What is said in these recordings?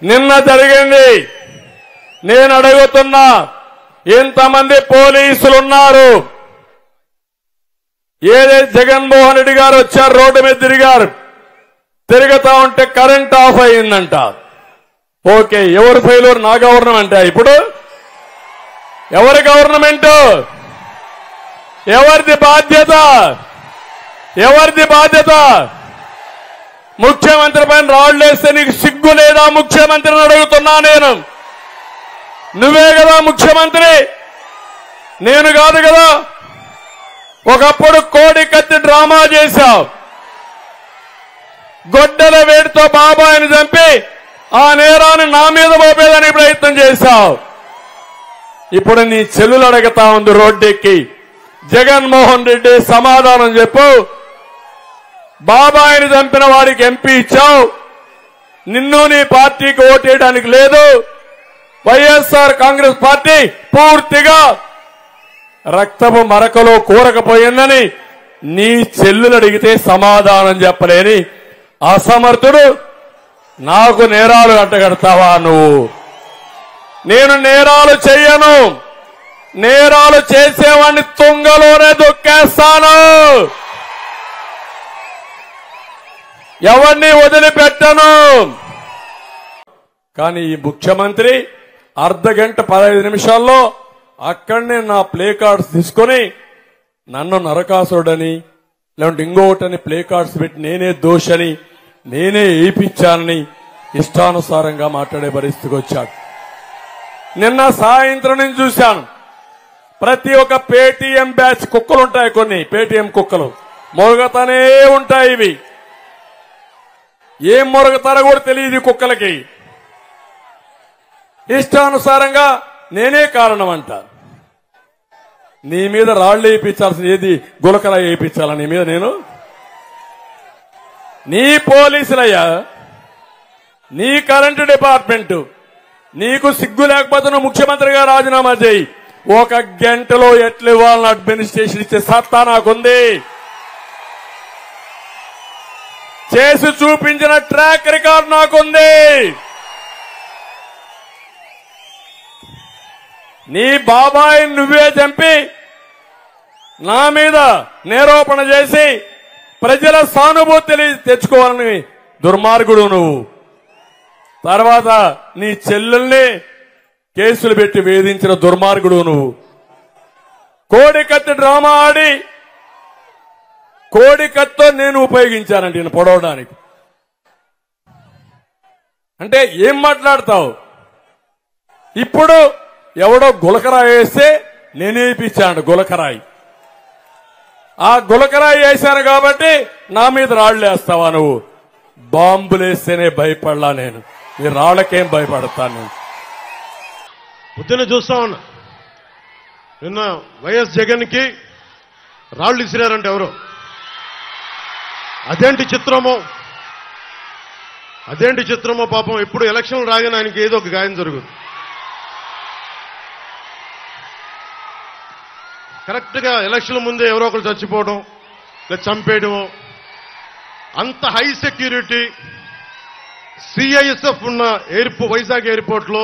నిన్న జరిగింది. నేను అడుగుతున్నా, ఇంతమంది పోలీసులు ఉన్నారు. ఏదైతే జగన్మోహన్ రెడ్డి గారు వచ్చారు, రోడ్డు మీద తిరుగుతా ఉంటే కరెంట్ ఆఫ్ అయిందంట. ఓకే, ఎవరు ఫెయిల్యూర్? నా గవర్నమెంట్. ఇప్పుడు ఎవరి గవర్నమెంట్? ఎవరిది బాధ్యత? ఎవరిది బాధ్యత? ముఖ్యమంత్రి పైన రాళ్లు వేస్తే నీకు సిగ్గు లేదా? ముఖ్యమంత్రిని అడుగుతున్నా నేను. నువ్వే కదా ముఖ్యమంత్రి, నేను కాదు కదా. ఒకప్పుడు కోడి కత్తి డ్రామా చేశావు. గొడ్డల వేడితో బాబాయిని చంపి ఆ నేరాన్ని నా మీద మోపేదానికి ప్రయత్నం చేశావు. ఇప్పుడు నీ చెల్లులు అడుగుతా ఉంది రోడ్డెక్కి, జగన్మోహన్ రెడ్డి సమాధానం చెప్పు. బాబాయిని చంపిన వాడికి ఎంపీ ఇచ్చావు, నిన్ను నీ పార్టీకి ఓటేయడానికి లేదు. వైఎస్ఆర్ కాంగ్రెస్ పార్టీ పూర్తిగా రక్తపు మరకలో కూరకపోయిందని నీ చెల్లులు అడిగితే సమాధానం చెప్పలేని అసమర్థుడు నాకు నేరాలు అడ్డగడతావా నువ్వు? నేను నేరాలు చెయ్యను. నేరాలు చేసేవాడిని తుంగలోనే దొక్కేస్తాను. ఎవరిని వదిలిపెట్టను. కానీ ఈ ముఖ్యమంత్రి అర్ధగంట 15 నిమిషాల్లో అక్కడనే నా ప్లే కార్డ్స్ తీసుకుని నన్ను నరకాసురుడని లేదంటే ఇంకొకటని ప్లే కార్డ్స్ పెట్టి నేనే దోషని, నేనే ఏపిచ్చానని ఇష్టానుసారంగా మాట్లాడే పరిస్థితికి వచ్చాడు. నిన్న సాయంత్రం నేను చూశాను, ప్రతి ఒక్క పేటీఎం బ్యాచ్ కుక్కలు ఉంటాయి, కొన్ని పేటీఎం కుక్కలు మొరగతానే ఉంటాయి. ఇవి ఏం మొరగతారో కూడా తెలియదు కుక్కలకి. ఇష్టానుసారంగా నేనే కారణం అంట. నీ మీద రాళ్లు వేయించాల్సిన ఏది గులకరా వేయించాలా నీ మీద? నేను నీ పోలీసులయ్యా, నీ కరెంటు డిపార్ట్మెంటు, నీకు సిగ్గు లేకపోతే నువ్వు ముఖ్యమంత్రిగా రాజీనామా చేయి. 1 గంటలో ఎట్లు ఇవ్వాలని అడ్మినిస్ట్రేషన్ ఇచ్చే సత్తా నాకుంది. చేసి చూపించిన ట్రాక్ రికార్డ్ నాకుంది. నీ బాబాయి నువ్వే చంపి నా మీద నేరోపణ చేసి ప్రజల సానుభూతి తెచ్చుకోవాలని దుర్మార్గుడు నువ్వు. తర్వాత నీ చెల్లెల్ని కేసులు పెట్టి వేధించిన దుర్మార్గుడు నువ్వు. కోడి కత్తి డ్రామా ఆడి కోడి కత్తితో నేను ఉపయోగించానంటే నేను పొడవడానికి. అంటే ఏం మాట్లాడతావు? ఇప్పుడు ఎవడో గులకరాయి వేస్తే నేనే ఇప్పించాను గులకరాయి. ఆ గులకరాయి వేశాను కాబట్టి నా మీద రాళ్లు వేస్తావా నువ్వు? బాంబులేస్తేనే భయపడలా నేను, ఈ రాళ్లకేం భయపడతాను నేను? పొద్దున్న చూస్తా ఉన్నా, నిన్న వైఎస్ జగన్ కి రాళ్లు ఇసిరారంటే ఎవరు? అదేంటి చిత్రమో పాపం. ఎప్పుడు ఎలక్షన్లు రాగానే ఆయనకి ఏదో ఒక గాయం జరుగుతుంది. కరెక్ట్ గా ఎలక్షన్ ముందే ఎవరో ఒకరు చచ్చిపోవడం లేదా చంపేయడం. అంత హై సెక్యూరిటీ సిఐఎస్ఎఫ్ ఉన్న వైజాగ్ ఎయిర్పోర్ట్ లో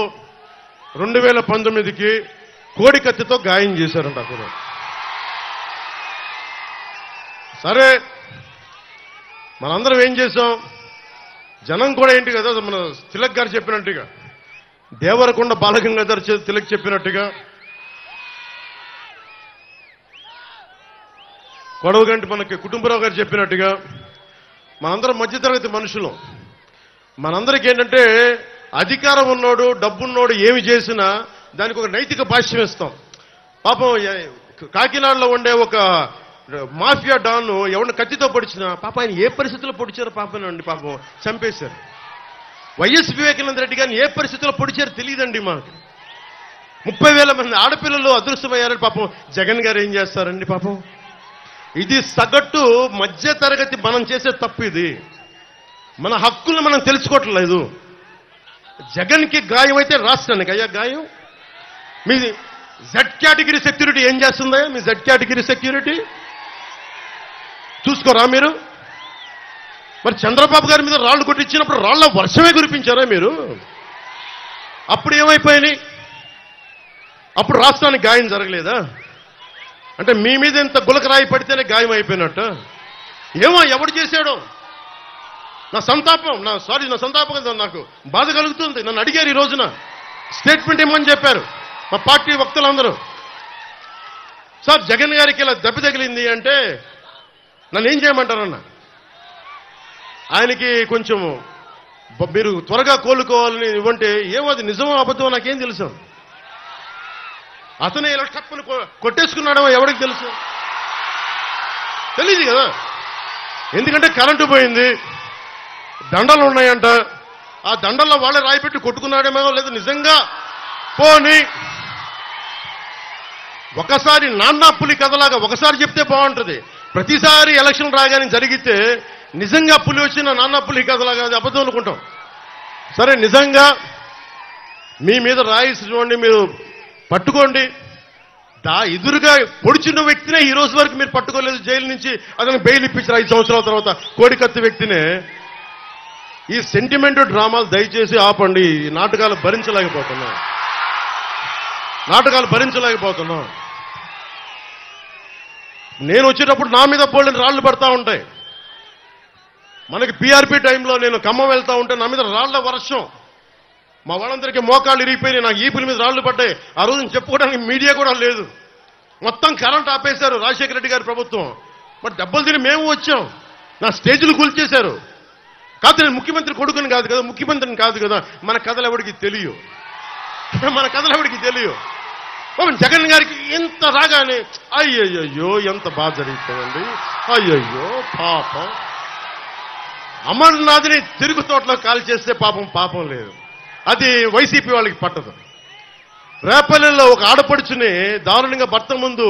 2019కి కోడి కత్తితో గాయం చేశారంట అక్కడ. సరే, మనందరం ఏం చేశాం? జనం కూడా ఏంటి కదా, మన తిలక్ గారు చెప్పినట్టుగా, దేవరకొండ బాలగంగాధర్ తిలక్ చెప్పినట్టుగా, కొడవగంటి మనకి కుటుంబరావు గారు చెప్పినట్టుగా, మనందరం మధ్యతరగతి మనుషులు. మనందరికీ ఏంటంటే అధికారం ఉన్నోడు, డబ్బున్నోడు ఏమి చేసినా దానికి ఒక నైతిక భాష్యం ఇస్తాం. పాపం కాకినాడలో ఉండే ఒక మాఫియా డాన్ ఎవరిని కత్తితో పొడిచినా పాప ఆయన ఏ పరిస్థితుల్లో పొడిచారో పాపనండి, పాపం చంపేశారు. వైఎస్ వివేకానంద రెడ్డి గారిని ఏ పరిస్థితుల్లో పొడిచారో తెలియదండి మాకు. 30,000 మంది ఆడపిల్లలు అదృశ్యమయ్యారని పాపం జగన్ గారు ఏం చేస్తారండి పాపం? ఇది సగటు మధ్య తరగతి మనం చేసే తప్పు. ఇది మన హక్కులను మనం తెలుసుకోవట్లేదు. జగన్ కి గాయం అయితే రాష్ట్రానికి అయ్యా గాయం. మీ జెడ్ కేటగిరీ సెక్యూరిటీ ఏం చేస్తుందా? మీ జెడ్ కేటగిరీ సెక్యూరిటీ చూసుకోరా మీరు? మరి చంద్రబాబు గారి మీద రాళ్లు కొట్టించినప్పుడు రాళ్ల వర్షమే కురిపించారా మీరు? అప్పుడు ఏమైపోయినాయి? అప్పుడు రాష్ట్రానికి గాయం జరగలేదా? అంటే మీ మీద ఎంత గులకరాయి పడితేనే గాయం అయిపోయినట్టు. ఏమో ఎవడు చేశాడో నా సంతాపం నాకు బాధ కలుగుతుంది. నన్ను అడిగారు ఈ రోజున స్టేట్మెంట్ ఇమ్మని చెప్పారు మా పార్టీ వక్తలందరూ. సార్ జగన్ గారికి ఇలా దెబ్బ తగిలింది అంటే నన్ను ఏం చేయమంటారన్న? ఆయనకి కొంచెం మీరు త్వరగా కోలుకోవాలని ఇవ్వంటే ఏమో అది నిజమో అబద్ధమో నాకేం తెలుసు. అతనే ఇలా టప్పును కొట్టేసుకున్నాడో ఎవరికి తెలుసు? తెలియదు కదా. ఎందుకంటే కరెంటు పోయింది, దండలు ఉన్నాయంట, ఆ దండల్లో వాళ్ళే రాయిపెట్టి కొట్టుకున్నాడేమో లేదా నిజంగా పోని ఒకసారి నాన్నా పులి కథలాగా ఒకసారి చెప్తే బాగుంటుంది. ప్రతిసారి ఎలక్షన్ రాగానే జరిగితే నిజంగా పులి వచ్చిన నాన్నా పులి కథలాగా అది అబద్ధం అనుకుంటాం. సరే నిజంగా మీ మీద రాయిసినోండి మీరు పట్టుకోండి. ఎదురుగా పొడిచిన వ్యక్తినే ఈ రోజు వరకు మీరు పట్టుకోలేదు. జైలు నుంచి అతను బెయిల్ ఇప్పించారు 5 సంవత్సరాల తర్వాత. కోడికత్తి వ్యక్తినే. ఈ సెంటిమెంట్ డ్రామాలు దయచేసి ఆపండి. ఈ నాటకాలు భరించలేకపోతున్నాం. నేను వచ్చేటప్పుడు నా మీద పోలిన రాళ్లు పడతా ఉంటాయి. మనకి పీఆర్పీ టైంలో నేను ఖమ్మం వెళ్తా ఉంటే నా మీద రాళ్ల వర్షం. మా వాళ్ళందరికీ మోకాళ్ళు ఇరిగిపోయినాయి, నాకు ఈపుల మీద రాళ్లు పడ్డాయి. ఆ రోజు చెప్పుకోవడానికి మీడియా కూడా లేదు. మొత్తం కరెంట్ ఆపేశారు రాజశేఖర రెడ్డి గారి ప్రభుత్వం. మరి దెబ్బలు తిని మేము వచ్చాం. నా స్టేజ్లు కూల్చేశారు. కాదు నేను ముఖ్యమంత్రి కొడుకుని కాదు కదా, ముఖ్యమంత్రిని కాదు కదా. మన కథలు ఎవరికి తెలియవు. జగన్ గారికి ఎంత రాగానే అయ్యయ్యో ఎంత బాధ జరుగుతుందండి, అయ్యయ్యో పాపం. అమర్నాథ్ని తిరుగు తోటలో కాల్ చేస్తే పాపం లేదు. అది వైసీపీ వాళ్ళకి పట్టదు. రేపల్లెల్లో ఒక ఆడపడుచుని దారుణంగా భర్త ముందు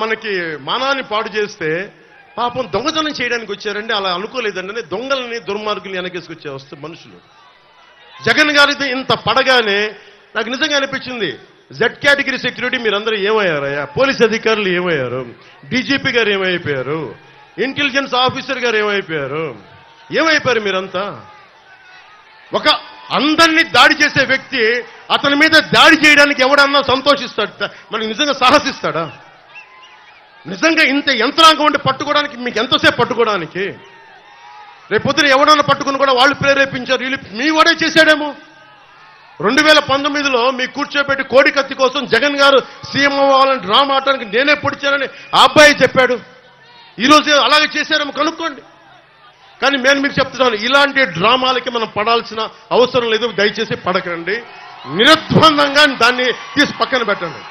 మనకి మానాన్ని పాడు చేస్తే పాపం దొంగతనం చేయడానికి వచ్చారండి. అలా అనుకోలేదండి. దొంగలని దుర్మార్గుల్ని వెనకేసుకొచ్చే వస్తే మనుషులు. జగన్ గారితో ఇంత పడగానే నాకు నిజంగా అనిపించింది, జెడ్ కేటగిరీ సెక్యూరిటీ మీరందరూ ఏమయ్యారయ్యా? పోలీస్ అధికారులు ఏమయ్యారు? డీజీపీ గారు ఏమైపోయారు? ఇంటెలిజెన్స్ ఆఫీసర్ గారు ఏమైపోయారు మీరంతా? ఒక అందరినీ దాడి చేసే వ్యక్తి అతని మీద దాడి చేయడానికి ఎవడన్నా సంతోషిస్తాడు? మనకి నిజంగా సాహసిస్తాడా? నిజంగా ఇంత యంత్రాంగం ఉండి పట్టుకోవడానికి మీకు ఎంతసేపు పట్టుకోవడానికి? రేపొద్దున ఎవడన్నా పట్టుకుని కూడా వాళ్ళు ప్రేరేపించారు, వీళ్ళు మీ వాడే చేశాడేమో. 2019లో మీ కూర్చోబెట్టి కోడికత్తి కోసం జగన్ గారు సీఎం అవ్వాలని డ్రామా ఆడటానికి నేనే పొడిచానని ఆ అబ్బాయి చెప్పాడు. ఈరోజు అలాగే చేశారేమో కనుక్కోండి. కానీ నేను మీకు చెప్తున్నాను, ఇలాంటి డ్రామాలకి మనం పడాల్సిన అవసరం లేదు. దయచేసి పడకండి. నిర్ద్వందంగా దాన్ని తీసి పక్కన పెట్టండి.